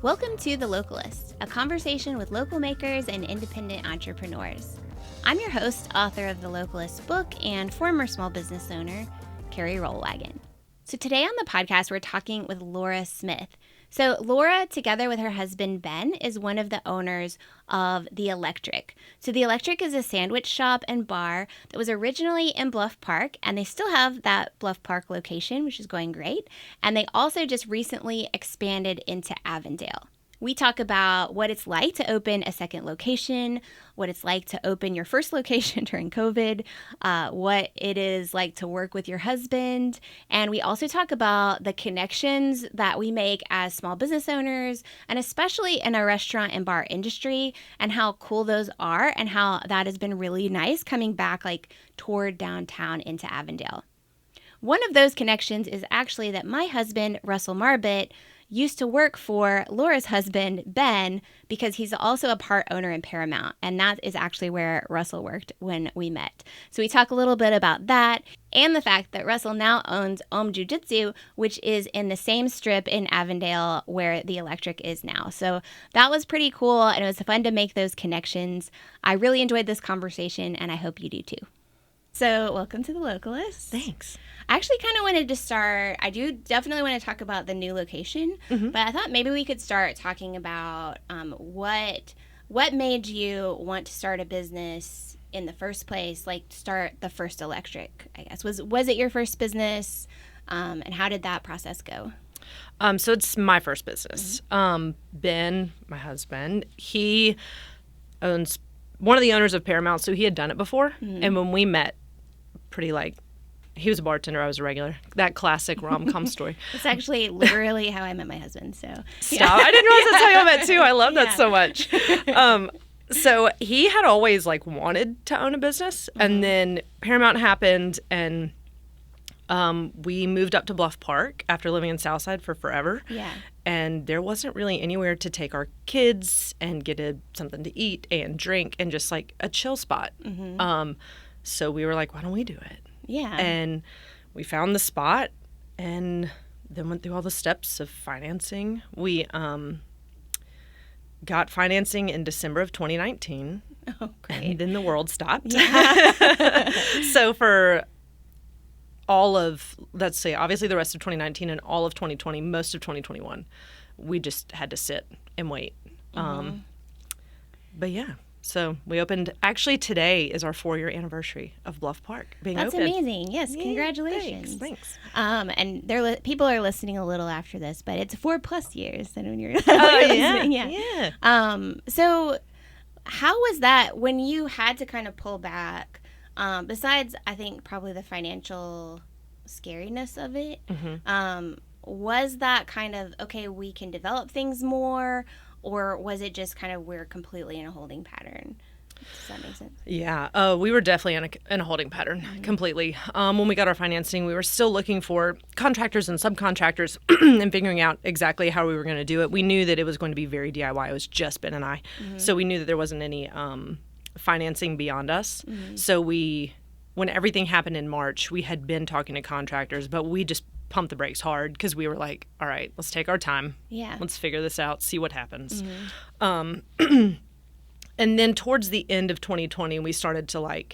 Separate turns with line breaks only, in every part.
Welcome to The Localist, a conversation with local makers and independent entrepreneurs. I'm your host, author of the Localist book, and former small business owner, Carrie Rollwagen. So today on the podcast, we're talking with Laura Smith. So Laura, together with her husband, Ben, is one of the owners of The Electric. So The Electric is a sandwich shop and bar that was originally in Bluff Park, and they still have that Bluff Park location, which is going great. And they also just recently expanded into Avondale. We talk about what it's like to open a second location, what it's like to open your first location during COVID, what it is like to work with your husband. And we also talk about the connections that we make as small business owners, and especially in our restaurant and bar industry, and how cool those are and how that has been really nice coming back like toward downtown into Avondale. One of those connections is actually that my husband, Russell Marbett, used to work for Laura's husband, Ben, because he's also a part owner in Paramount. And that is actually where Russell worked when we met. So we talk a little bit about that and the fact that Russell now owns Jiu-Jitsu, which is in the same strip in Avondale where The Electric is now. So that was pretty cool, and it was fun to make those connections. I really enjoyed this conversation, and I hope you do too. So welcome to The Localist.
Thanks.
I actually kind of wanted to start, I do definitely want to talk about the new location, but I thought maybe we could start talking about what made you want to start a business in the first place, like start the first Electric, I guess. Was it your first business, and how did that process go?
So it's my first business. Ben, my husband, he owns one of the owners of Paramount, so he had done it before. And when we met, he was a bartender, I was a regular. That classic rom-com story.
It's actually literally how I met my husband, so.
Stop. Yeah. I didn't realize that's how you met too. I love that so much. So he had always wanted to own a business, and then Paramount happened, and we moved up to Bluff Park after living in Southside for forever.
Yeah.
And there wasn't really anywhere to take our kids and get something to eat and drink and just a chill spot. So we were like, why don't we do it?
Yeah.
And we found the spot and then went through all the steps of financing. We got financing in December of 2019.
Oh, great.
And then the world stopped.
Yeah.
So for all of, let's say, obviously the rest of 2019 and all of 2020, most of 2021, we just had to sit and wait. But yeah, so we opened, actually today is our 4-year anniversary of Bluff Park being
That's
open.
amazing. Yes, congratulations.
Thanks.
And people are listening a little after this, but it's 4+ years than when you're
listening.
Yeah. So how was that when you had to kind of pull back? Besides, I think probably the financial scariness of it, was that kind of, okay, we can develop things more, or was it just kind of we're completely in a holding pattern? Does that make sense?
Yeah, we were definitely in a holding pattern completely. When we got our financing, we were still looking for contractors and subcontractors and figuring out exactly how we were going to do it. We knew that it was going to be very DIY. It was just Ben and I. So we knew that there wasn't any financing beyond us. So when everything happened in March, we had been talking to contractors, but we just pumped the brakes hard because we were like, all right, let's take our time.
Yeah.
Let's figure this out, see what happens. And then towards the end of 2020, we started to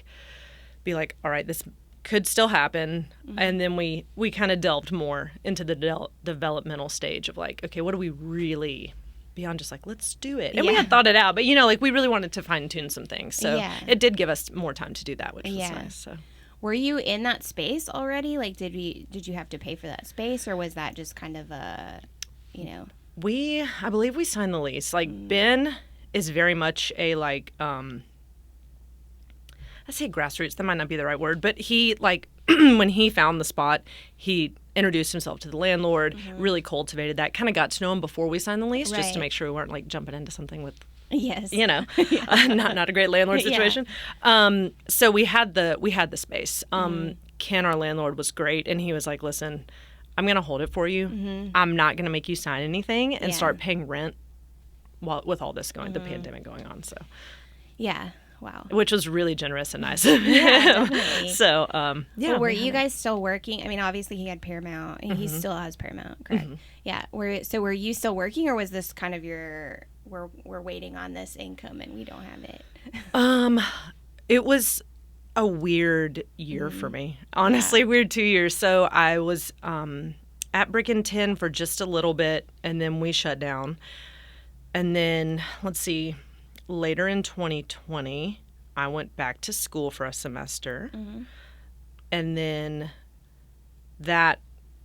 be like, all right, this could still happen. And then we kind of delved more into the developmental stage of okay, what do we really, beyond just let's do it. And we had thought it out, but we really wanted to fine tune some things. So it did give us more time to do that, which was nice. So.
Were you in that space already? Did you have to pay for that space, or was that just kind of a,
I believe we signed the lease. Ben is very much a I say grassroots, that might not be the right word, but he when he found the spot, he introduced himself to the landlord, really cultivated that, kind of got to know him before we signed the lease, just to make sure we weren't jumping into something with not a great landlord situation. So we had the space. Ken, our landlord, was great, and he was like, listen, I'm going to hold it for you. I'm not going to make you sign anything and start paying rent with all this the pandemic going on. So
yeah. Wow.
Which was really generous and nice of him.
Yeah, definitely.
So,
So were you guys still working? I mean, obviously he had Paramount, and he still has Paramount, correct? Yeah. Were you still working, or was this kind of your we're waiting on this income and we don't have it?
It was a weird year for me. Honestly, weird 2 years. So I was at Brick and Tin for just a little bit, and then we shut down. And then, let's see, later in 2020, I went back to school for a semester. And then that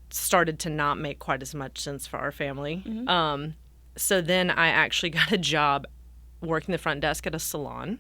started to not make quite as much sense for our family. So then I actually got a job working the front desk at a salon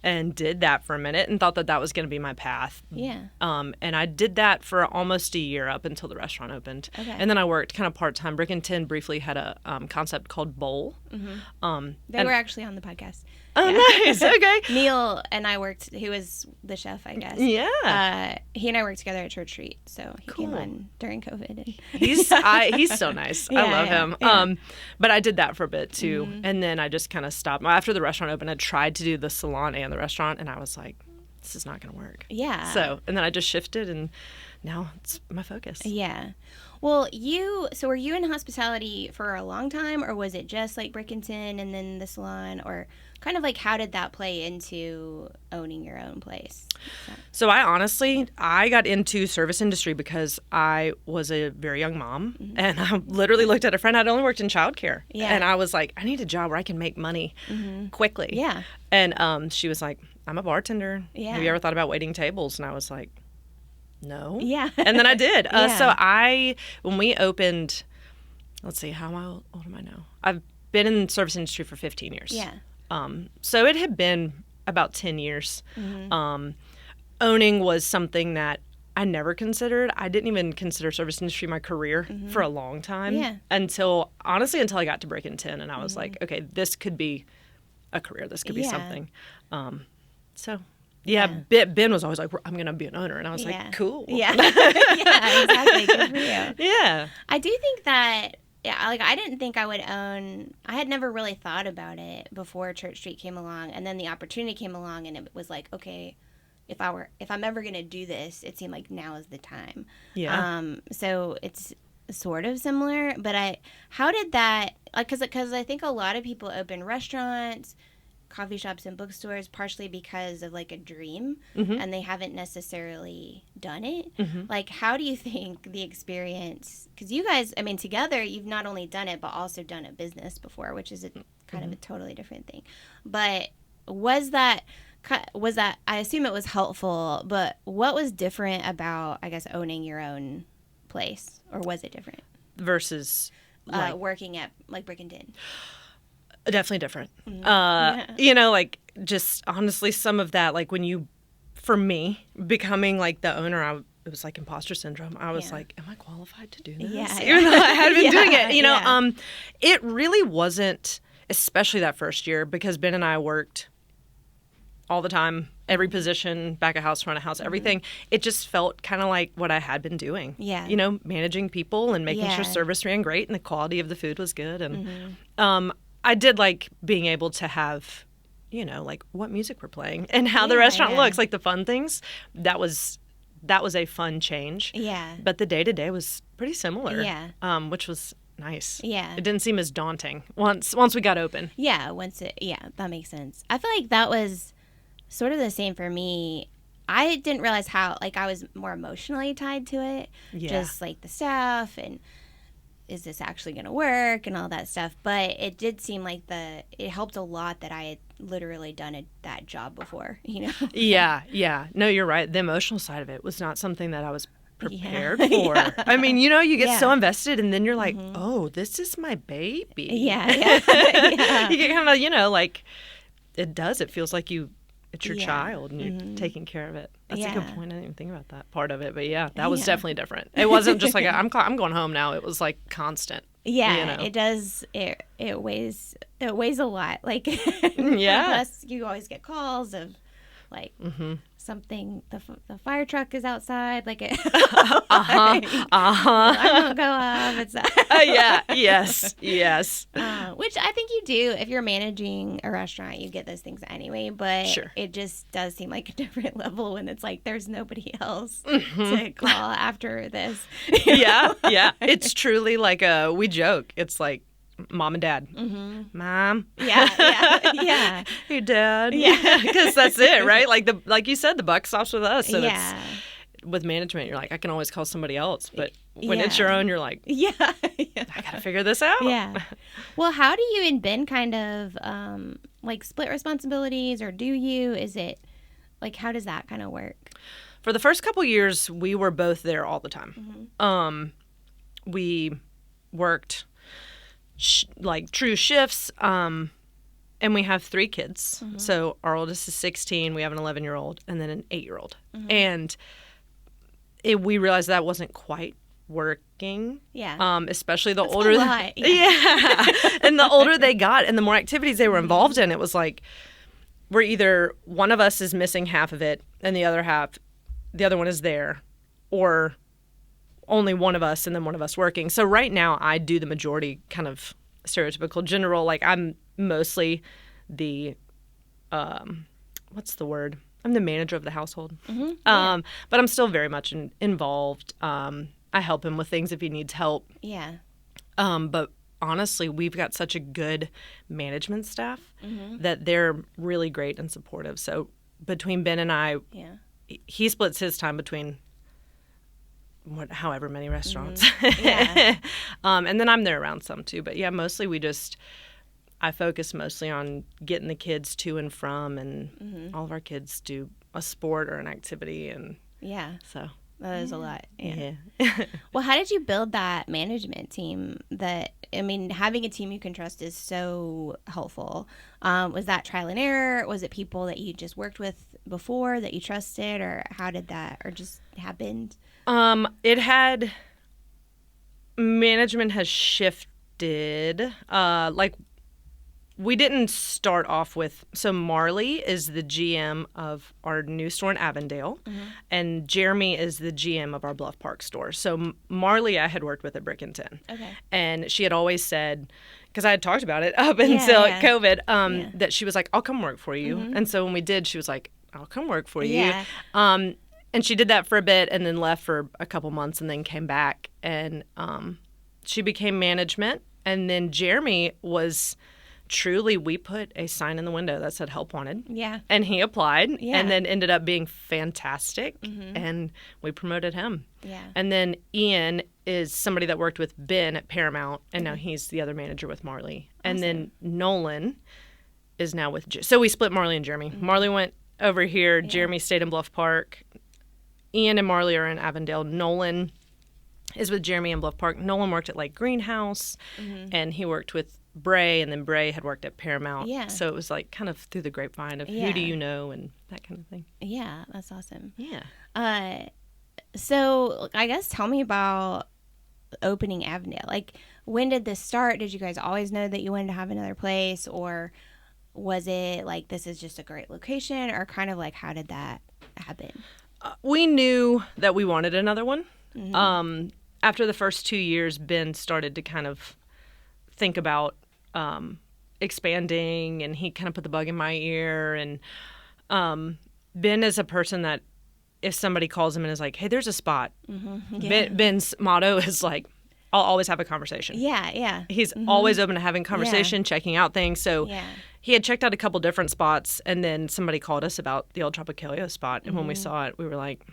and did that for a minute and thought that that was going to be my path.
Yeah.
And I did that for almost a year up until the restaurant opened.
Okay.
And then I worked kind of part-time. Brick and Tin briefly had a concept called Bowl.
They were actually on the podcast.
Oh, nice. Okay.
Neil and I worked, he was the chef, I guess.
Yeah.
He and I worked together at Church Street, so he came on during COVID. And
He's so nice. I love him.
Yeah.
But I did that for a bit too. And then I just kind of stopped. After the restaurant opened, I tried to do the salon and the restaurant, and I was like, this is not going to work.
Yeah.
So, and then I just shifted, and now it's my focus.
Yeah. Well, were you in hospitality for a long time, or was it just like Brick and Tin and then the salon, or kind of like how did that play into owning your own place?
So I got into service industry because I was a very young mom, and I literally looked at a friend. I'd only worked in childcare, and I was like, I need a job where I can make money quickly.
Yeah.
And she was like, I'm a bartender.
Yeah.
Have you ever thought about waiting tables? And I was like, no.
Yeah.
And then I did.
Yeah.
So when we opened, let's see, how old am I now? I've been in the service industry for 15 years.
Yeah.
So it had been about 10 years. Owning was something that I never considered. I didn't even consider service industry my career for a long time.
Yeah.
Until I got to Brick and Tin, and I was like, okay, this could be a career. This could be something. Ben was always like, I'm going to be an owner. And I was like, cool.
Yeah. Yeah, exactly. Good for you.
Yeah.
I do think that, I didn't think I would own, I had never really thought about it before Church Street came along. And then the opportunity came along, and it was like, okay, if I'm ever going to do this, it seemed like now is the time.
Yeah.
So it's sort of similar, but how did that, because I think a lot of people open restaurants, coffee shops, and bookstores partially because of like a dream, and they haven't necessarily done it. Like, how do you think the experience, because you guys, I mean, together you've not only done it but also done a business before, which is kind of a totally different thing. But was that I assume it was helpful, but what was different about, I guess, owning your own place, or was it different
Versus
working at like Brick and Tin?
Definitely different. Like, just honestly, some of that, like for me, becoming like the owner, it was like imposter syndrome. I was like, am I qualified to do this?
Yeah.
Even though I had been doing it, it really wasn't, especially that first year, because Ben and I worked all the time, every position, back of house, front of house, everything. It just felt kind of like what I had been doing.
Yeah.
Managing people and making sure service ran great and the quality of the food was good. And I did like being able to have, like what music we're playing and how the restaurant looks, like the fun things. That was a fun change.
Yeah.
But the day-to-day was pretty similar.
Yeah.
Which was nice.
Yeah.
It didn't seem as daunting once we got open.
Yeah. That makes sense. I feel like that was sort of the same for me. I didn't realize how, like, I was more emotionally tied to it.
Yeah.
Just like the staff and is this actually going to work and all that stuff. But it did seem like it helped a lot that I had literally done that job before,
Yeah. No, you're right. The emotional side of it was not something that I was prepared for.
Yeah.
I mean, you get so invested, and then you're like, oh, this is my baby.
Yeah.
You get kind of, like, it does. It feels like it's your child, and you're taking care of it. That's a good point. I didn't even think about that part of it. But that was definitely different. It wasn't just like I'm going home now. It was like constant.
Yeah, it does. It weighs a lot. Like,
yeah.
Plus, you always get calls of like something, the fire truck is outside, like it.
Uh-huh.
I won't go up. It's
Yes.
which I think you do if you're managing a restaurant. You get those things anyway, but
Sure.
it just does seem like a different level when it's like there's nobody else to call after this.
Yeah. It's truly like we joke. It's like mom and dad. Mom.
Yeah.
Hey, dad.
Yeah.
Because that's it, right? Like you said, the buck stops with us. So
Yeah.
it's, with management, you're like, I can always call somebody else. But when it's your own, you're like,
Yeah.
I got to figure this out.
Yeah. Well, how do you and Ben kind of like split responsibilities, or do you? Is it like, how does that kind of work?
For the first couple years, we were both there all the time. We worked like true shifts, and we have 3 kids. So our oldest is 16, we have an 11-year-old, and then an 8-year-old. And we realized that wasn't quite working.
Yeah.
Especially the
That's
older
a lot.
Yeah. And the older they got and the more activities they were involved in, it was like we're either one of us is missing half of it and the other one is there, or only one of us and then one of us working. So right now I do the majority, kind of stereotypical general, like I'm mostly the what's the word? I'm the manager of the household. But I'm still very much involved. I help him with things if he needs help.
Yeah.
But honestly, we've got such a good management staff that they're really great and supportive. So between Ben and I, he splits his time between however many restaurants.
Yeah.
And then I'm there around some too. But yeah, mostly I focus mostly on getting the kids to and from, and all of our kids do a sport or an activity. And so
that is a lot.
Yeah.
Well, how did you build that management team? Having a team you can trust is so helpful. Was that trial and error? Was it people that you just worked with before that you trusted, or how did that, or just happened?
Management has shifted. We didn't start off with, so Marley is the GM of our new store in Avondale, and Jeremy is the GM of our Bluff Park store. So Marley I had worked with at Brick and Tin.
Okay.
And she had always said, because I had talked about it up until COVID, that she was like, I'll come work for you. And so when we did, she was like, I'll come work for you.
Yeah.
And she did that for a bit and then left for a couple months and then came back. And she became management. And then Jeremy was... Truly, we put a sign in the window that said help wanted. Yeah. And he applied and then ended up being fantastic. And we promoted him. Yeah. And then Ian is somebody that worked with Ben at Paramount, and now he's the other manager with Marley. Awesome. And then Nolan is now with so we split Marley and Jeremy. Marley went over here. Jeremy stayed in Bluff Park. Ian and Marley are in Avondale. Nolan is with Jeremy in Bluff Park. Nolan worked at like Greenhouse, and he worked with Bray, and then Bray had worked at Paramount. Yeah. So it was like kind of through the grapevine of who do you know and that kind of thing.
Yeah, that's awesome.
Yeah.
So I guess tell me about opening Avondale. Like, when did this start? Did you guys always know that you wanted to have another place, or was it like this is just a great location, or kind of like how did that happen?
We knew that we wanted another one. After the first 2 years, Ben started to kind of think about expanding, and he kind of put the bug in my ear. And Ben is a person that if somebody calls him and is like, hey, there's a spot, Ben's motto is like, I'll always have a conversation.
Yeah.
He's always open to having conversation, checking out things. So he had checked out a couple different spots, and then somebody called us about the old Tropicalio spot. And when we saw it, we were like,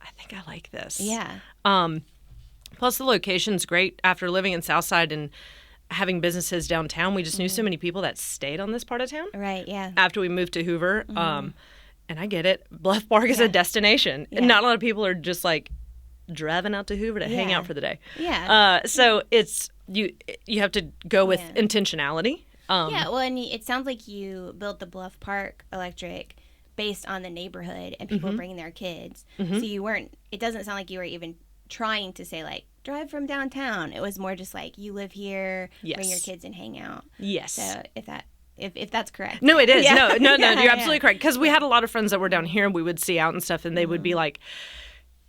I think I like this.
Yeah.
Plus the location's great. After living in Southside and having businesses downtown, we just knew so many people that stayed on this part of town.
Right, yeah.
After we moved to Hoover. And I get it. Bluff Park is a destination. And not a lot of people are just like driving out to Hoover to hang out for the day.
Yeah.
So it's you have to go with intentionality.
Well, and it sounds like you built the Bluff Park Electric based on the neighborhood and people bringing their kids. So it doesn't sound like you were even trying to say like, drive from downtown. It was more just like, you live here, bring your kids and hang out.
Yes.
So if that if that's correct.
No, it is.
Yeah.
No,
Yeah,
you're absolutely correct. Because we had a lot of friends that were down here and we would see out and stuff, and they would be like,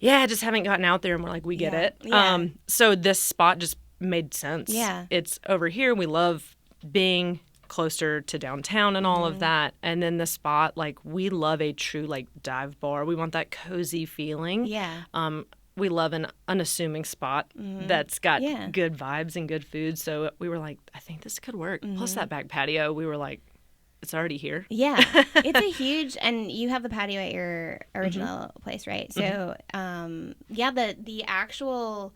yeah, I just haven't gotten out there. And we're like, we get it.
Yeah.
So this spot just made sense.
Yeah.
It's over here. We love being closer to downtown and all of that. And then the spot, like, we love a true, like, dive bar. We want that cozy feeling.
Yeah.
We love an unassuming spot that's got good vibes and good food. So we were like, I think this could work. Plus that back patio, we were like, it's already here.
Yeah. It's a huge, and you have the patio at your original place, right? So, the actual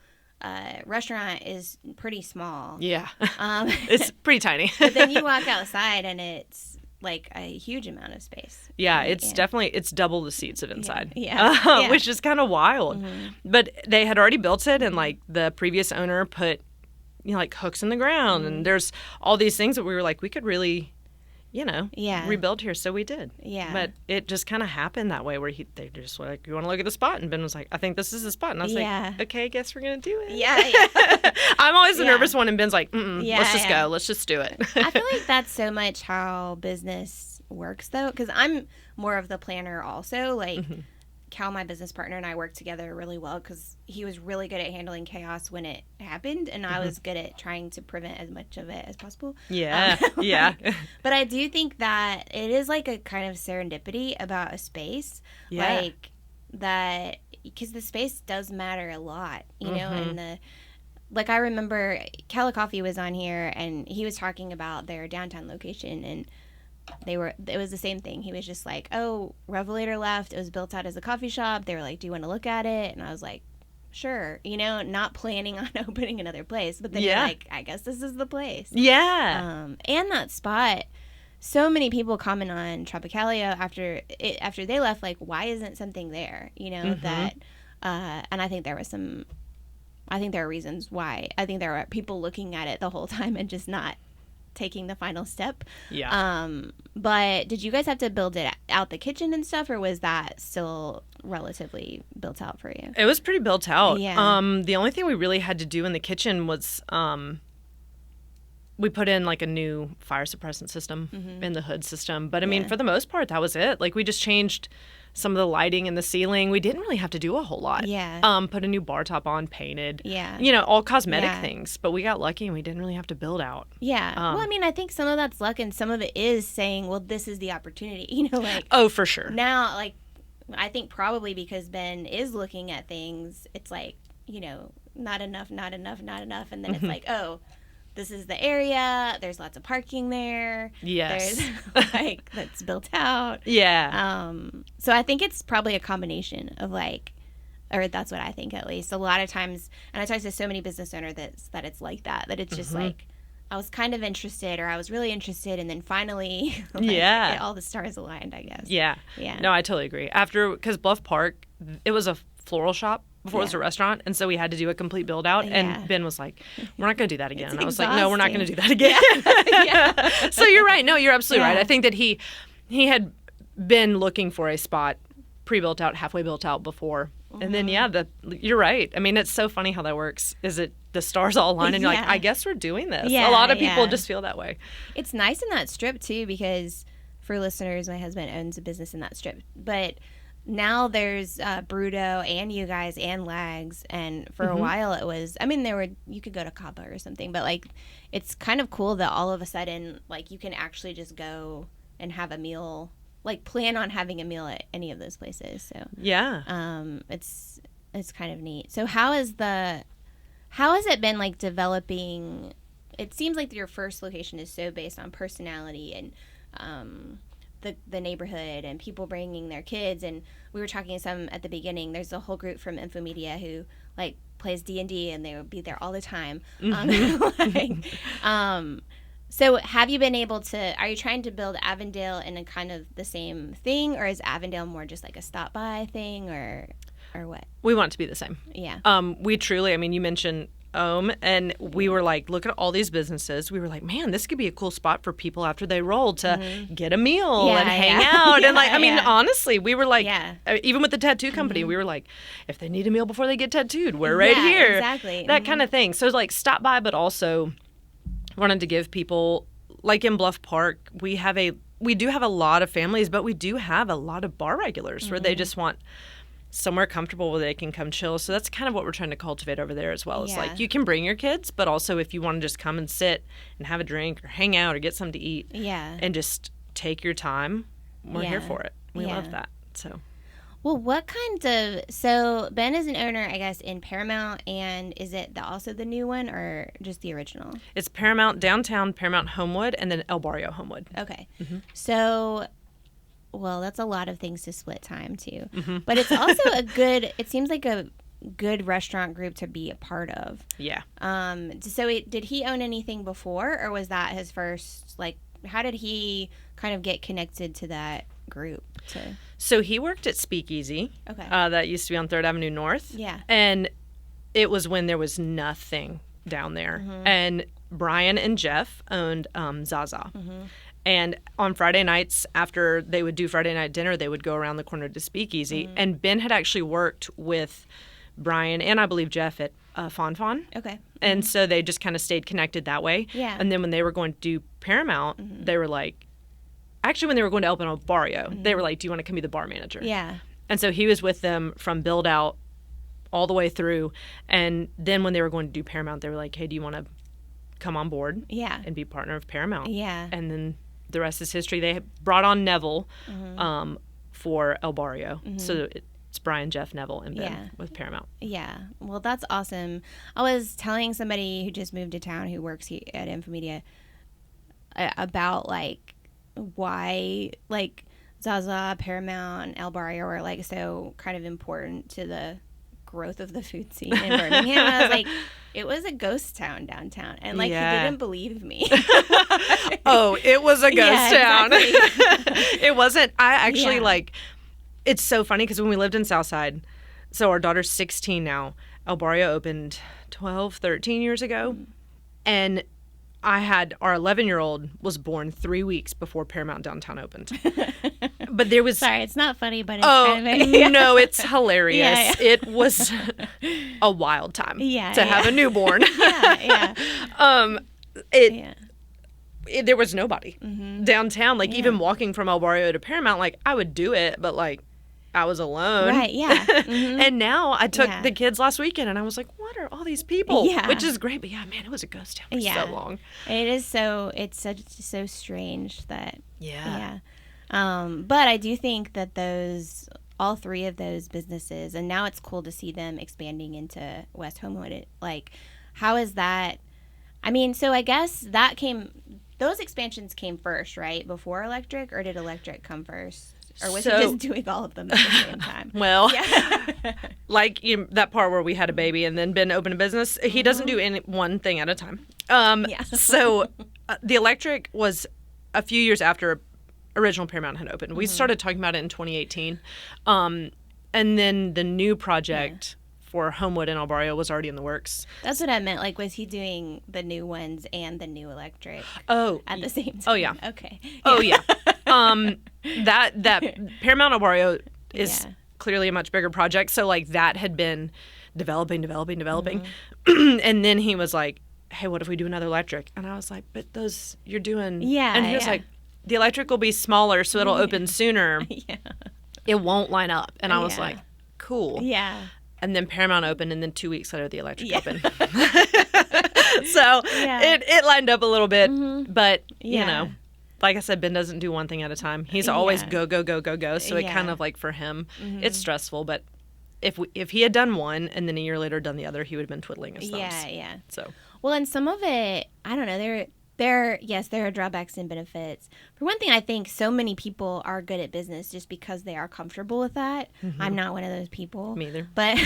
restaurant is pretty small.
Yeah. It's pretty tiny.
But then you walk outside and it's like a huge amount of space.
Yeah, right? It's definitely, it's double the seats of inside.
Yeah.
Which is kind of wild. But they had already built it, and like the previous owner put, like hooks in the ground, and there's all these things that we were like, we could really, rebuild here. So we did.
Yeah.
But it just kind of happened that way where they just were like, you want to look at the spot? And Ben was like, I think this is the spot. And I was like, okay, I guess we're going to do it.
Yeah.
I'm always the nervous one, and Ben's like, let's just go. Let's just do it.
I feel like that's so much how business works, though, because I'm more of the planner also. Like, Cal, my business partner, and I worked together really well because he was really good at handling chaos when it happened, and I was good at trying to prevent as much of it as possible.
Yeah, yeah.
But I do think that it is like a kind of serendipity about a space, like that, because the space does matter a lot, you know, and I remember Cala Coffee was on here, and he was talking about their downtown location, and it was the same thing. He was just like, oh, Revelator left. It was built out as a coffee shop. They were like, do you want to look at it? And I was like, sure, not planning on opening another place. But then you're like, I guess this is the place.
Yeah.
And that spot, so many people comment on Tropicalia after they left, like, why isn't something there? That, and I think there are reasons why. I think there are people looking at it the whole time and just not taking the final step.
Yeah.
But did you guys have to build it out, the kitchen and stuff, or was that still relatively built out for you?
It was pretty built out.
Yeah.
The only thing we really had to do in the kitchen was we put in like a new fire suppressant system in the hood system. But I mean, for the most part, that was it. Like, we just changed some of the lighting in the ceiling. We didn't really have to do a whole lot.
Yeah.
Put a new bar top on, painted.
Yeah.
All cosmetic things. But we got lucky and we didn't really have to build out.
Yeah. Well, I mean, I think some of that's luck and some of it is saying, well, this is the opportunity. Like.
Oh, for sure.
Now, like, I think probably because Ben is looking at things, it's like, not enough. And then it's like, oh, this is the area. There's lots of parking there.
Yes.
There's that's built out.
Yeah.
So I think it's probably a combination of or that's what I think at least. A lot of times, and I talk to so many business owners that it's like that it's just like, I was kind of interested, or I was really interested, and then finally, all the stars aligned, I guess.
Yeah. Yeah. No, I totally agree. Because Bluff Park, it was a floral shop before it was a restaurant, and so we had to do a complete build out, and Ben was like, we're not going to do that again. And I was like, no, we're not going to do that again. Yeah. So you're right. No, you're absolutely right. I think that he had been looking for a spot pre-built out, halfway built out before. And then, you're right. I mean, it's so funny how that works. Is it the stars all align, and you're like, I guess we're doing this.
Yeah,
a lot of people just feel that way.
It's nice in that strip, too, because for listeners, my husband owns a business in that strip. But now there's Bruto and you guys and Lags, and for a while it was, I mean, you could go to Cabo or something, but like, it's kind of cool that all of a sudden, like, you can actually just go and have a meal, like, plan on having a meal at any of those places. So it's kind of neat. So how has it been, like, developing? It seems like your first location is so based on personality and the neighborhood and people bringing their kids, and we were talking to some at the beginning. There's a whole group from Infomedia who like plays D&D, and they would be there all the time. So have you been able to, are you trying to build Avondale in a kind of the same thing, or is Avondale more just like a stop by thing, or what?
We want it to be the same.
Yeah.
We truly, I mean, you mentioned and we were like, look at all these businesses. We were like, man, this could be a cool spot for people after they roll to get a meal and hang out. And like, I mean, honestly, we were like, even with the tattoo company, we were like, if they need a meal before they get tattooed, we're right here.
Exactly.
That kind of thing. So it's like stop by, but also wanted to give people like in Bluff Park, we do have a lot of families, but we do have a lot of bar regulars where they just want somewhere comfortable where they can come chill. So that's kind of what we're trying to cultivate over there as well. It's like you can bring your kids, but also if you want to just come and sit and have a drink or hang out or get something to eat and just take your time, we're here for it. We love that. So.
Well, what kind of, so Ben is an owner, I guess, in Paramount, and is it also the new one or just the original?
It's Paramount Downtown, Paramount Homewood, and then El Barrio Homewood.
Okay. So, well, that's a lot of things to split time to. But it's also it seems like a good restaurant group to be a part of.
Yeah.
So did he own anything before, or was that his first, like, how did he kind of get connected to that group?
So he worked at Speakeasy. Okay. That used to be on 3rd Avenue North.
Yeah.
And it was when there was nothing down there. And Brian and Jeff owned Zaza. And on Friday nights, after they would do Friday night dinner, they would go around the corner to Speakeasy. And Ben had actually worked with Brian and I believe Jeff at Fon Fon.
Okay.
And so they just kind of stayed connected that way.
Yeah.
And then when they were going to do Paramount, they were like, actually, when they were going to open El Barrio, they were like, do you want to come be the bar manager?
Yeah.
And so he was with them from Buildout all the way through. And then when they were going to do Paramount, they were like, hey, do you want to come on board and be partner of Paramount?
Yeah.
And then the rest is history. They brought on Neville for El Barrio. So it's Brian, Jeff, Neville, and Ben with Paramount.
Yeah. Well, that's awesome. I was telling somebody who just moved to town who works here at Infomedia about, like, why, like, Zaza, Paramount, El Barrio are, like, so kind of important to the growth of the food scene in Birmingham. I was like, it was a ghost town downtown. And, like, he didn't believe me.
Oh, it was a ghost town.
Exactly.
It wasn't. I actually, like, it's so funny because when we lived in Southside, so our daughter's 16 now, El Barrio opened 12, 13 years ago. And I had, our 11-year-old was born 3 weeks before Paramount Downtown opened. But there was...
Sorry, it's not funny, but it's kind of...
No, it's hilarious.
Yeah.
It was a wild time to have a newborn. There was nobody downtown. Like, even walking from El Barrio to Paramount, like, I would do it, but, like, I was alone.
Right, yeah.
And now I took the kids last weekend, and I was like, what are all these people?
Yeah.
Which is great. But, yeah, man, it was a ghost town for so long.
It is it's so strange that... Yeah. But I do think that all three of those businesses, and now it's cool to see them expanding into West Homewood. Like, how is that? I mean, so I guess those expansions came first, right? Before electric, or did electric come first? Or was he just doing all of them at the same time?
Well, like that part where we had a baby and then Ben opened a business, he doesn't do one thing at a time. So the electric was a few years after original Paramount had opened. We started talking about it in 2018. And then the new project for Homewood and El Barrio was already in the works.
That's what I meant. Like, was he doing the new ones and the new electric at the same time?
Oh, yeah.
Okay.
Oh, yeah. That Paramount El Barrio is clearly a much bigger project. So, like, that had been developing. And then he was like, hey, what if we do another electric? And I was like, but those you're doing.
Yeah.
And he was like, the electric will be smaller, so it'll open sooner. It won't line up. And I was like, cool.
Yeah.
And then Paramount opened, and then 2 weeks later, the electric opened. So it lined up a little bit. But, you know, like I said, Ben doesn't do one thing at a time. He's always go. So it kind of, like, for him, it's stressful. But if he had done one and then a year later done the other, he would have been twiddling his thumbs.
Yeah.
So.
Well, and some of it, I don't know, there are drawbacks and benefits. For one thing, I think so many people are good at business just because they are comfortable with that. I'm not one of those people.
Me either.
But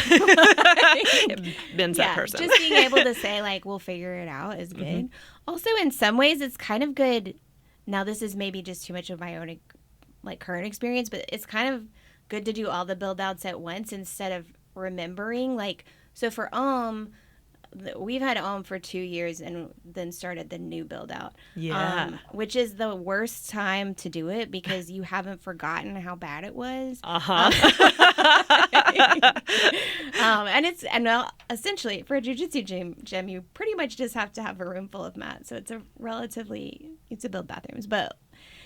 Ben's that person.
Just being able to say, like, we'll figure it out is good. Also, in some ways, it's kind of good. Now, this is maybe just too much of my own, like, current experience, but it's kind of good to do all the build-outs at once instead of remembering. Like, so for we've had for 2 years and then started the new build out. Which is the worst time to do it because you haven't forgotten how bad it was. And essentially for a jiu-jitsu gym, you pretty much just have to have a room full of mats. So it's to build bathrooms, but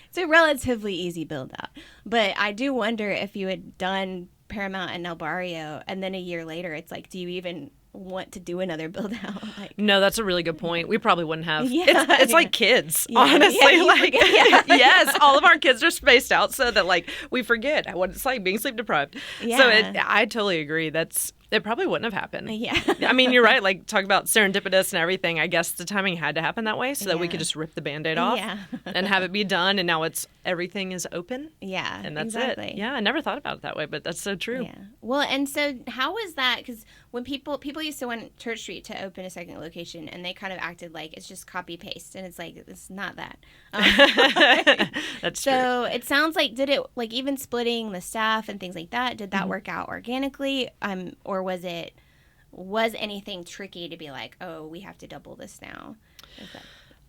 it's a relatively easy build out. But I do wonder if you had done Paramount and El Barrio, and then a year later, it's like, do you even want to do another build out? Like,
no, that's a really good point. We probably wouldn't have.
Yeah,
it's like kids, honestly.
Yeah,
like, yes, all of our kids are spaced out so that like we forget what it's like being sleep deprived.
Yeah.
So I totally agree. It probably wouldn't have happened.
Yeah.
I mean, you're right. Like, talk about serendipitous and everything. I guess the timing had to happen that way so that we could just rip the Band-Aid off and have it be done. And now everything is open.
Yeah.
And that's
exactly.
it. Yeah, I never thought about it that way, but that's so true.
Yeah. Well, and so how was that? Because when people used to want Church Street to open a second location, and they kind of acted like it's just copy paste, and it's like it's not that.
That's true.
So it sounds like, did it, like, even splitting the staff and things like that, did that work out organically, or was anything tricky to be like, oh, we have to double this now?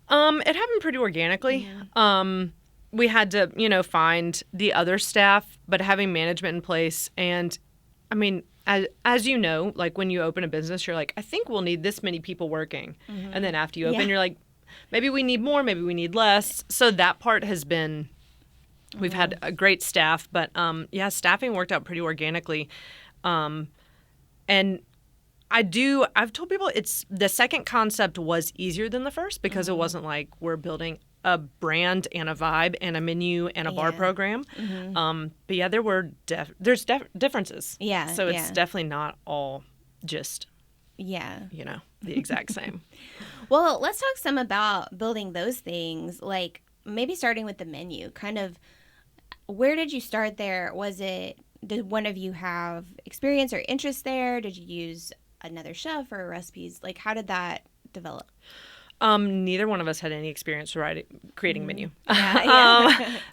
It happened pretty organically. We had to, find the other staff, but having management in place. And I mean, as you know, like when you open a business, you're like, I think we'll need this many people working. And then after you open, you're like, maybe we need more, maybe we need less. So that part has been, we've had a great staff, but staffing worked out pretty organically. And I've told people the second concept was easier than the first because it wasn't like we're building a brand and a vibe and a menu and a bar program. But yeah, there's differences.
Yeah.
So it's definitely not all just, the exact same.
Well, let's talk some about building those things, like maybe starting with the menu. Kind of, where did you start there? Did one of you have experience or interest there? Did you use another chef or recipes? Like, how did that develop?
Neither one of us had any experience creating menu.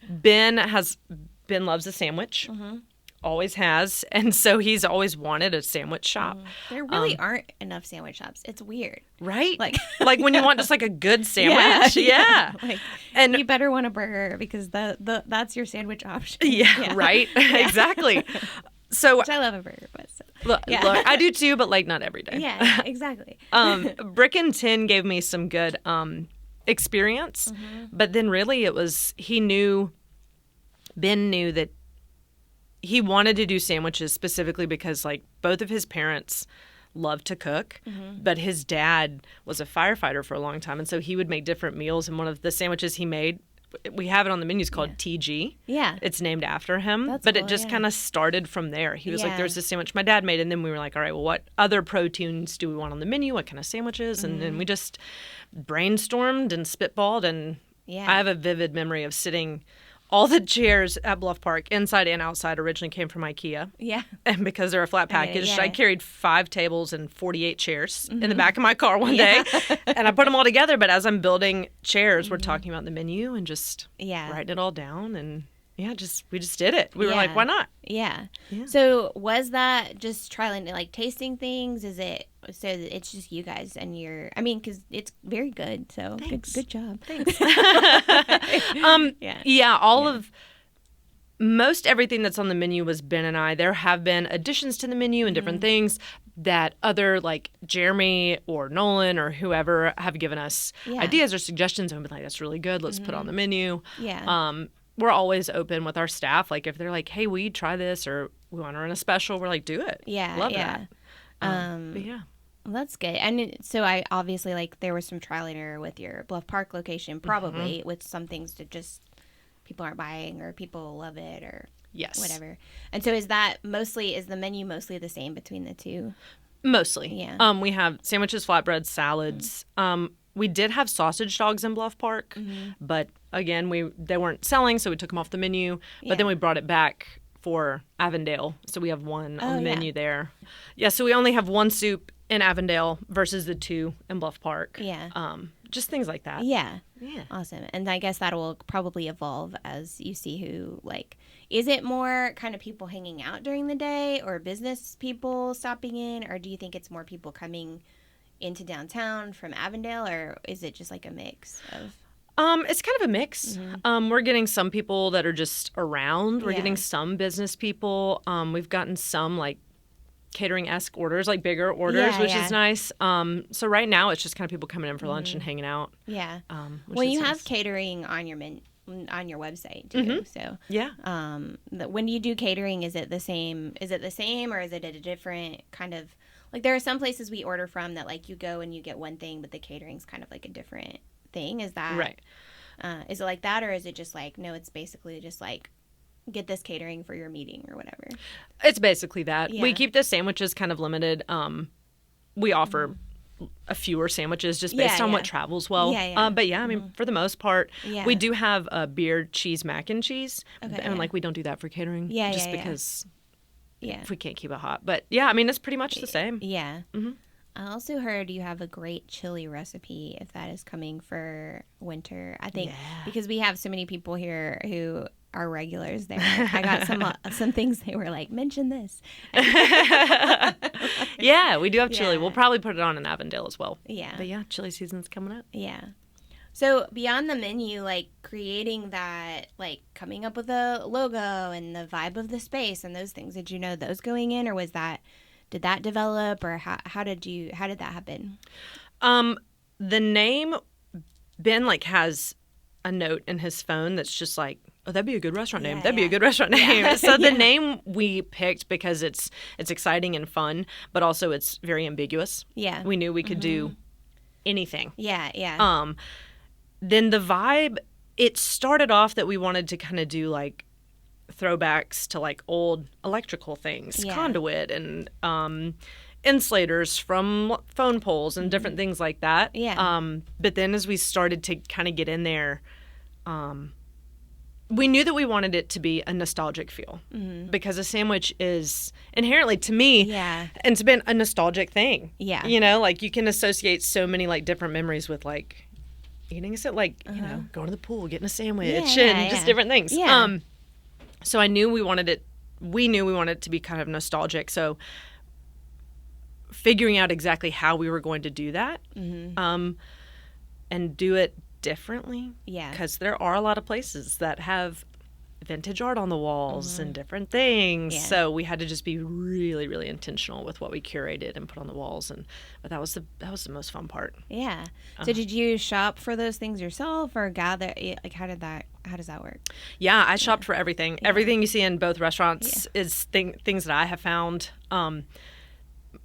Ben loves a sandwich. Always has, and so he's always wanted a sandwich shop.
There really aren't enough sandwich shops. It's weird,
right? Like when you want just like a good sandwich,
Like,
and
you better want a burger because that's your sandwich option.
Yeah. Right, exactly. So
which I love a burger, but
look, I do too, but like not every day.
Yeah, exactly.
Brick and Tin gave me some good experience, but then really it was Ben knew that he wanted to do sandwiches specifically because like both of his parents loved to cook, but his dad was a firefighter for a long time, and so he would make different meals. And one of the sandwiches he made, we have it on the menu, it's called TG. Yeah. It's named after him. That's but cool, it just kind of started from there. He was like, there's this sandwich my dad made, and then we were like, all right, well, what other proteins do we want on the menu? What kind of sandwiches? And then we just brainstormed and spitballed, and I have a vivid memory of sitting. All the chairs at Bluff Park, inside and outside, originally came from IKEA. Yeah. And because they're a flat package, I carried 5 tables and 48 chairs in the back of my car one day. And I put them all together. But as I'm building chairs, we're talking about the menu and just writing it all down. And we just did it. We were like, why not?
Yeah. So was that just trying to like tasting things? Is it so it's just you guys and because it's very good. So good job. Thanks.
Most everything that's on the menu was Ben and I. There have been additions to the menu and different things that other like Jeremy or Nolan or whoever have given us ideas or suggestions and been like, that's really good. Let's put it on the menu. Yeah. We're always open with our staff. Like if they're like, hey, will you try this or we want to run a special, we're like, do it. Yeah. Love that. But yeah.
Well, that's good. And so I obviously like there was some trial and error with your Bluff Park location, probably with some things that just people aren't buying or people love it or whatever. And so is the menu mostly the same between the two?
Mostly. Yeah. We have sandwiches, flatbreads, salads. We did have sausage dogs in Bluff Park, but again, they weren't selling, so we took them off the menu. But then we brought it back for Avondale, so we have one on the menu there. Yeah, so we only have one soup in Avondale versus the 2 in Bluff Park. Yeah. Just things like that.
Yeah. Yeah. Awesome. And I guess that will probably evolve as you see is it more kind of people hanging out during the day or business people stopping in, or do you think it's more people coming into downtown from Avondale, or is it just like a mix of?
It's kind of a mix. We're getting some people that are just around. We're getting some business people. We've gotten some like catering-esque orders, like bigger orders, which is nice. So right now it's just kind of people coming in for lunch and hanging out.
Yeah.
Well,
you have catering on your on your website too. So when you do catering, is it the same? Or is it a different kind of, like, there are some places we order from that, like, you go and you get one thing, but the catering's kind of like a different thing. Is that
right?
Is it like that, or is it just like, no, it's basically just like, get this catering for your meeting or whatever?
It's basically that.
Yeah.
We keep the sandwiches kind of limited. We offer a fewer sandwiches just based on what travels well. But I mean, for the most part, we do have a beer cheese mac and cheese. And like, we don't do that for catering because we can't keep it hot. But I mean, it's pretty much the same.
Yeah. I also heard you have a great chili recipe, if that is coming for winter. I think because we have so many people here who are regulars there. I got some things they were like, mention this.
Yeah, we do have chili. We'll probably put it on in Avondale as well.
Yeah.
But chili season's coming up.
Yeah. So beyond the menu, like, creating that, like, coming up with a logo and the vibe of the space and those things, did you know those going in, or did that develop, or how did that happen?
The name, Ben, like, has a note in his phone that's just like, oh, that'd be a good restaurant name. That'd be a good restaurant name. So the name we picked because it's exciting and fun, but also it's very ambiguous. Yeah. We knew we could do anything. Yeah. Then the vibe, it started off that we wanted to kind of do, like, throwbacks to, like, old electrical things, conduit and insulators from phone poles and different things like that. But then as we started to kind of get in there, we knew that we wanted it to be a nostalgic feel because a sandwich is inherently, to me, and to Ben, a nostalgic thing. You know, like, you can associate so many, like, different memories with, like, eating it, like, you know, going to the pool, getting a sandwich, and just different things. So we knew we wanted it to be kind of nostalgic. So figuring out exactly how we were going to do that and do it differently. Because there are a lot of places that have vintage art on the walls and different things. So we had to just be really, really intentional with what we curated and put on the walls. But that was the most fun part. Yeah. So did you shop for those things yourself, or gather? Like, how does that work? Yeah, I shopped for everything. Everything you see in both restaurants is things that I have found.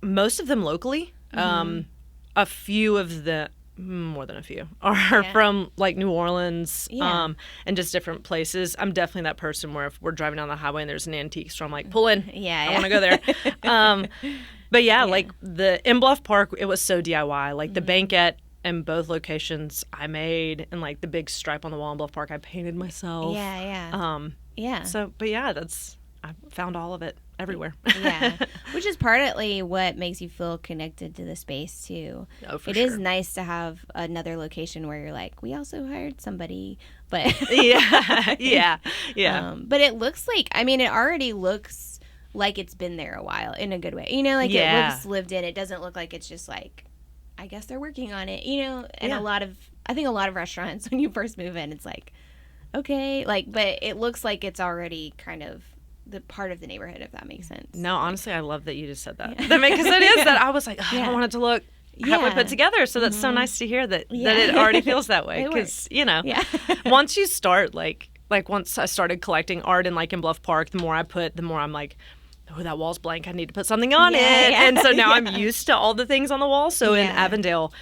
Most of them locally. A few of the more than a few are from, like, New Orleans and just different places. I'm definitely that person where if we're driving down the highway and there's an antique store, I'm like, pull in. I want to go there. But like, in Bluff Park, it was so DIY. Like, the banquette in both locations I made, and, like, the big stripe on the wall in Bluff Park I painted myself. So, but I found all of it everywhere. Which is partly what makes you feel connected to the space too. Oh, for sure. It is nice to have another location where you're like, we also hired somebody, but but it looks like, I mean, it already looks like it's been there a while in a good way. You know, like, it looks lived in. It doesn't look like it's just like, I guess they're working on it, you know. And I think a lot of restaurants, when you first move in, it's like, okay, like, but it looks like it's already kind of the part of the neighborhood, if that makes sense. No, honestly, I love that you just said that. Because it is that I was like, I don't want it to look halfway put together. So that's so nice to hear that it already feels that way. Because, you know, once you start, like once I started collecting art in Bluff Park, the more I put, the more I'm like, oh, that wall's blank. I need to put something on it. And so now I'm used to all the things on the wall. So in Avondale,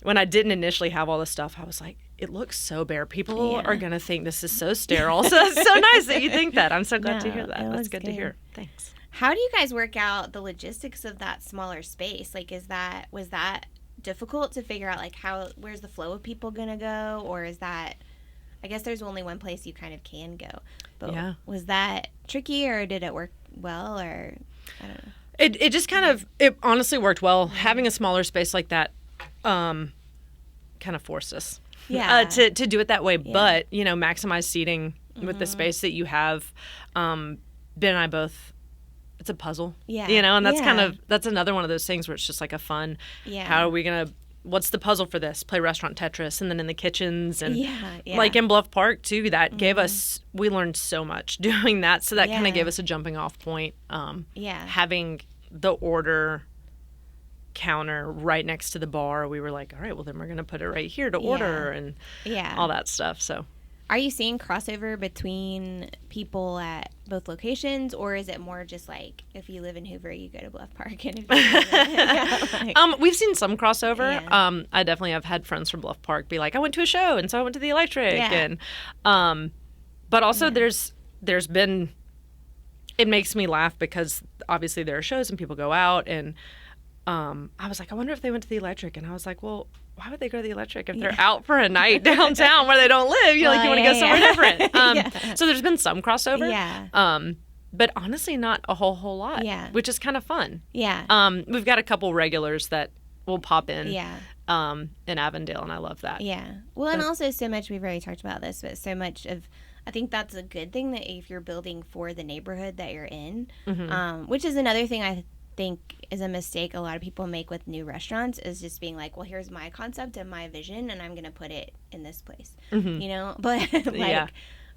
when I didn't initially have all this stuff, I was like, it looks so bare. People are going to think this is so sterile. So it's so nice that you think that. I'm so glad to hear that. That's good to hear. Thanks. How do you guys work out the logistics of that smaller space? Like, was that difficult to figure out, like, where's the flow of people going to go? Or is that, I guess there's only one place you kind of can go. But was that tricky, or did it work well, or I don't know? It just kind of, it honestly worked well. Having a smaller space like that kind of forced us to do it that way. But, you know, maximize seating with the space that you have. Ben and I both, it's a puzzle, you know, and that's another one of those things where it's just like a fun, how are we going to, what's the puzzle for this? Play restaurant Tetris, and then in the kitchens, and like in Bluff Park too, that gave us, we learned so much doing that. So that kind of gave us a jumping off point. Having the order counter right next to the bar, we were like, all right, well, then we're going to put it right here to order and all that stuff. So
are you seeing crossover between people at both locations, or is it more just like if you live in Hoover, you go to Bluff Park? And if you live in,
we've seen some crossover. Yeah. I definitely have had friends from Bluff Park be like, I went to a show, and so I went to the Electric. Yeah. And but also there's been, it makes me laugh because obviously there are shows and people go out, and I was like, I wonder if they went to the Electric, and I was like, well, why would they go to the Electric if they're out for a night downtown where they don't live? You want to go somewhere different. So there's been some crossover. Yeah. But honestly, not a whole lot. Yeah. Which is kind of fun. Yeah. We've got a couple regulars that will pop in. Yeah. In Avondale, and I love that.
Yeah. Well, and also so much, we've already talked about this, but so much of, I think that's a good thing, that if you're building for the neighborhood that you're in, which is another thing I think is a mistake a lot of people make with new restaurants, is just being like, well, here's my concept and my vision, and I'm going to put it in this place, but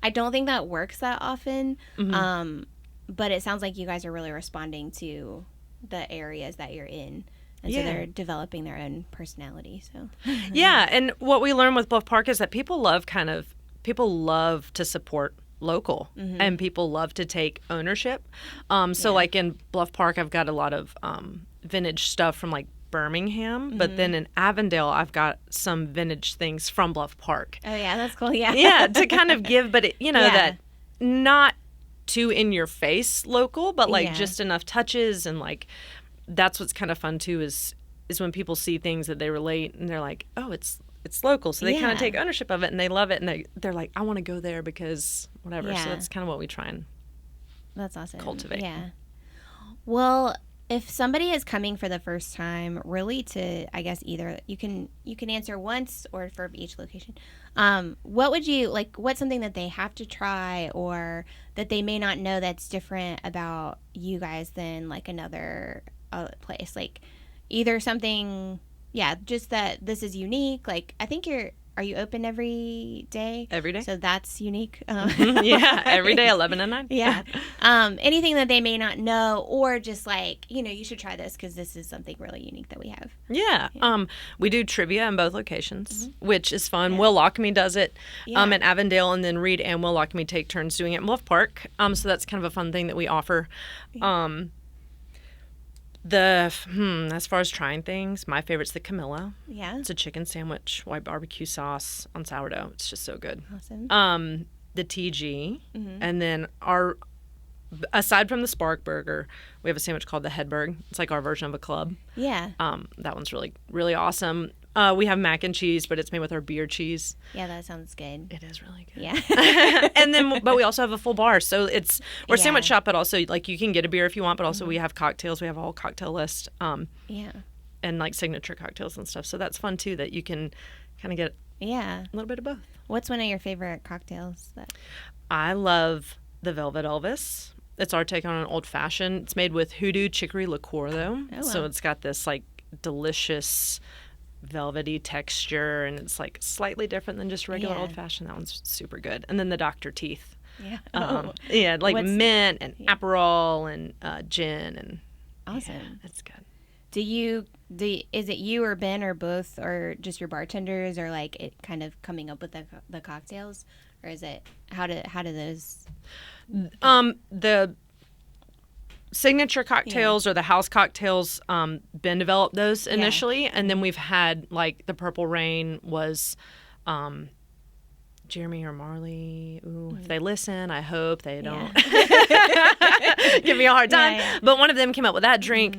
I don't think that works that often. But it sounds like you guys are really responding to the areas that you're in, and so they're developing their own personality. So
yeah, and what we learned with Bluff Park is that people love to support local, and people love to take ownership. So like in Bluff Park, I've got a lot of vintage stuff from like Birmingham, but then in Avondale, I've got some vintage things from Bluff Park.
Oh yeah, that's cool. Yeah.
Yeah, to kind of give, but that not too in your face local, but like just enough touches, and like that's what's kind of fun too, is when people see things that they relate, and they're like, oh, it's local, so they kind of take ownership of it, and they love it, and they're like, I want to go there because whatever. So that's kind of what we try and
that's awesome
cultivate.
Yeah. Well, if somebody is coming for the first time, really, to, I guess, either you can answer once or for each location, what would you like, what's something that they have to try, or that they may not know that's different about you guys than like another place, like either something, just that this is unique, like I think are you open every day?
Every day.
So that's unique.
Yeah, every day, 11 to 9.
Yeah. Anything that they may not know, or just like, you should try this because this is something really unique that we have.
Yeah. We do trivia in both locations, which is fun. Yeah. Will Lockamy does it in Avondale, and then Reed and Will Lockamy take turns doing it in Bluff Park. So that's kind of a fun thing that we offer. Yeah. As far as trying things, my favorite's the Camilla. Yeah. It's a chicken sandwich, white barbecue sauce on sourdough. It's just so good.
Awesome.
The TG, and then aside from the Spark Burger, we have a sandwich called the Hedberg. It's like our version of a club.
Yeah.
That one's really, really awesome. We have mac and cheese, but it's made with our beer cheese.
Yeah, that sounds good.
It is really good.
Yeah.
And then, but we also have a full bar. So we're a sandwich shop, but also like you can get a beer if you want, but also we have cocktails. We have a whole cocktail list. And like signature cocktails and stuff. So that's fun too, that you can kind of get a little bit of both.
What's one of your favorite cocktails?
I love the Velvet Elvis. It's our take on an old fashioned. It's made with hoodoo chicory liqueur though. Oh, wow. So it's got this like delicious velvety texture, and it's like slightly different than just regular old fashioned. That one's super good. And then the Dr. Teeth.
Yeah.
Like mint and Aperol and gin, and
awesome.
Yeah, it's good.
Is it you or Ben or both, or just your bartenders, or like it kind of coming up with the cocktails, or is it how do those?
The signature cocktails or the house cocktails, Ben developed those initially, and then we've had like the Purple Rain was Jeremy or Marley. If they listen, I hope they don't give me a hard time. But one of them came up with that drink.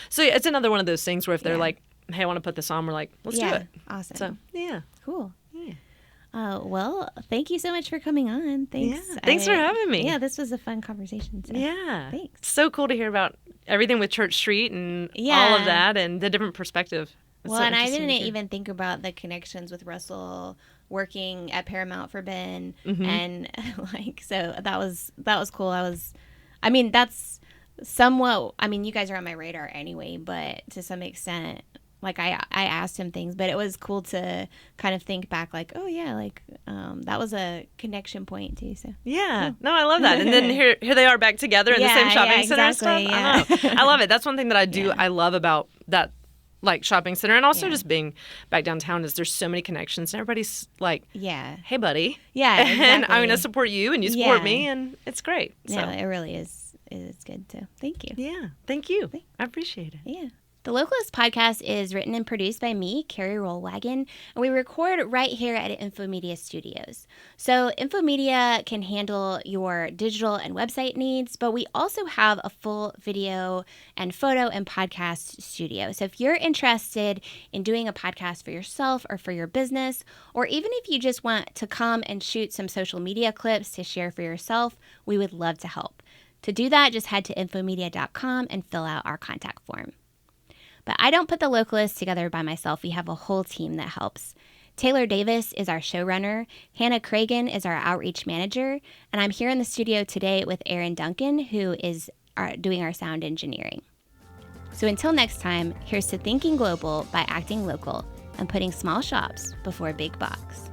So it's another one of those things where if they're like, hey, I want to put this on, we're like, let's do it.
Awesome.
So
cool. Well, thank you so much for coming on. Thanks.
Yeah, thanks for having me.
Yeah, this was a fun conversation. So thanks.
So cool to hear about everything with Church Street and all of that, and the different perspective.
Well, and I didn't even think about the connections with Russell working at Paramount for Ben, and like, so that was cool. That's somewhat, you guys are on my radar anyway, but to some extent, like I asked him things, but it was cool to kind of think back like, oh yeah, like that was a connection point too. So
yeah, no, I love that. And then here they are back together in the same shopping center and stuff.
Yeah.
I don't know. I love it. That's one thing that I do. I love about that like shopping center, and also just being back downtown is there's so many connections and everybody's like, hey buddy, and I'm gonna support you and you support me, and it's great. So.
Yeah, it really is. It's good. So thank you.
Yeah, thank you. I appreciate it.
Yeah. The Localist podcast is written and produced by me, Carrie Rollwagen, and we record right here at Infomedia Studios. So Infomedia can handle your digital and website needs, but we also have a full video and photo and podcast studio. So if you're interested in doing a podcast for yourself or for your business, or even if you just want to come and shoot some social media clips to share for yourself, we would love to help. To do that, just head to infomedia.com and fill out our contact form. But I don't put the Localist together by myself. We have a whole team that helps. Taylor Davis is our showrunner. Hannah Cragen is our outreach manager. And I'm here in the studio today with Aaron Duncan, who is doing our sound engineering. So until next time, here's to thinking global by acting local and putting small shops before big box.